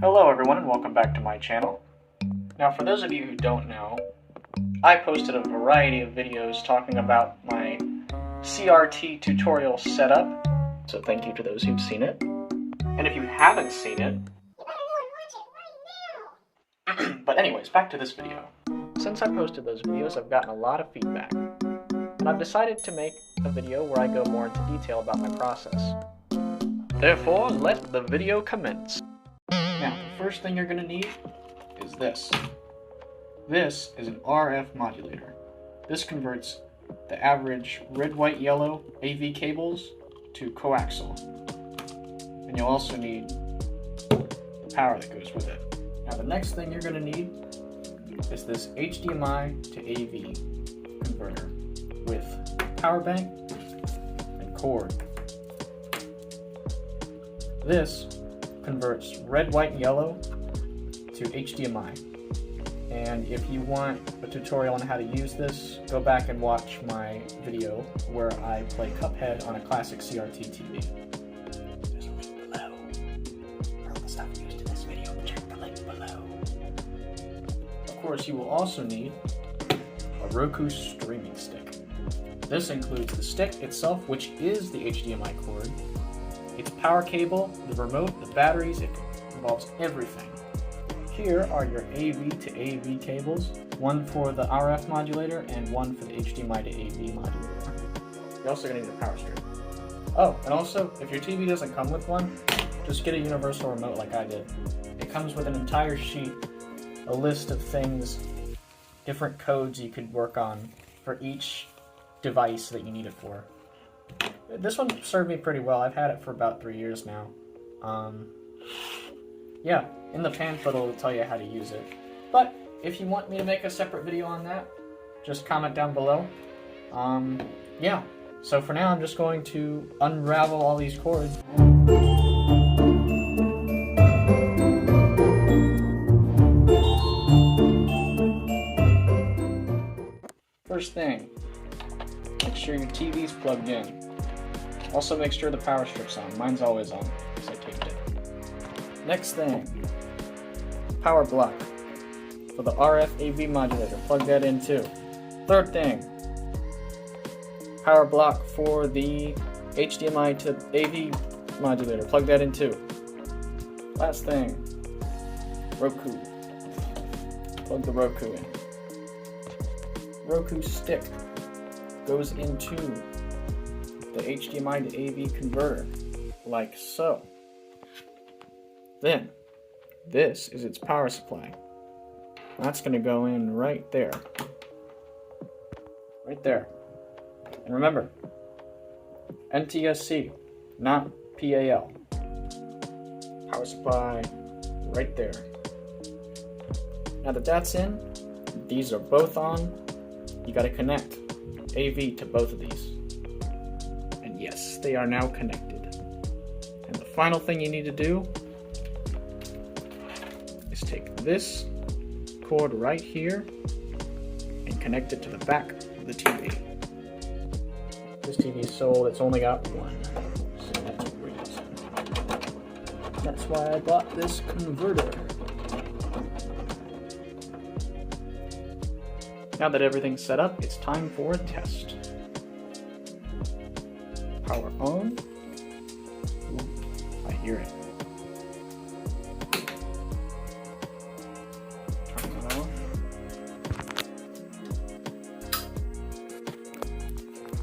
Hello everyone and welcome back to my channel. Now for those of you who don't know, I posted a variety of videos talking about my CRT tutorial setup, so thank you to those who've seen it. And if you haven't seen it, but anyways, back to this video. Since I posted those videos, I've gotten a lot of feedback, and I've decided to make a video where I go more into detail about my process. Therefore, let the video commence. Now, the first thing you're going to need is this. This is an RF modulator. This converts the average red, white, yellow AV cables to coaxial. And you'll also need the power that goes with it. Now, the next thing you're going to need is this HDMI to AV converter with power bank and cord. This converts red, white, and yellow to HDMI. And if you want a tutorial on how to use this, go back and watch my video where I play Cuphead on a classic CRT TV. There's a link below. For all the stuff used in this video, check the link below. Of course, you will also need a Roku streaming stick. This includes the stick itself, which is the HDMI cord, its power cable, the remote, the batteries. It involves everything. Here are your AV to AV cables, one for the RF modulator and one for the HDMI to AV modulator. You're also going to need a power strip. Oh, and also, if your TV doesn't come with one, just get a universal remote like I did. It comes with an entire sheet, a list of things, different codes you could work on for each device that you need it for. This one served me pretty well. I've had it for about 3 years now. Yeah, in the pamphlet it'll tell you how to use it. But if you want me to make a separate video on that, just comment down below. Yeah, so for now I'm just going to unravel all these cords. First thing, make sure your TV's plugged in. Also make sure the power strip's on. Mine's always on, because I taped it. Next thing, power block for the RF AV modulator. Plug that in too. Third thing, power block for the HDMI to AV modulator. Plug that in too. Last thing, Roku. Plug the Roku in. Roku stick goes into the HDMI to AV converter, like so. Then, this is its power supply. That's going to go in right there. Right there. And remember, NTSC, not PAL. Power supply right there. Now that that's in, these are both on. You got to connect AV to both of these. And yes, they are now connected. And the final thing you need to do is take this cord right here and connect it to the back of the TV. This TV is so old, it's only got one. So that's a reason. That's why I bought this converter. Now that everything's set up, it's time for a test. Power on. Ooh, I hear it. Turn it off.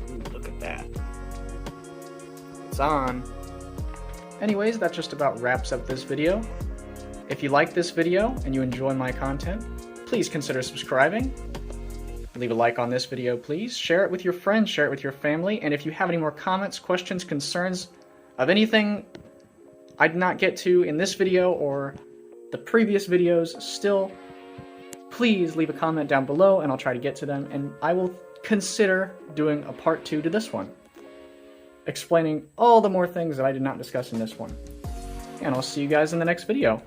Ooh, look at that. It's on. Anyways, that just about wraps up this video. If you like this video and you enjoy my content, please consider subscribing. Leave a like on this video, please. Share it with your friends, share it with your family, and if you have any more comments, questions, concerns of anything I did not get to in this video or the previous videos, still, please leave a comment down below and I'll try to get to them, and I will consider doing a part 2 to this one, explaining all the more things that I did not discuss in this one. And I'll see you guys in the next video.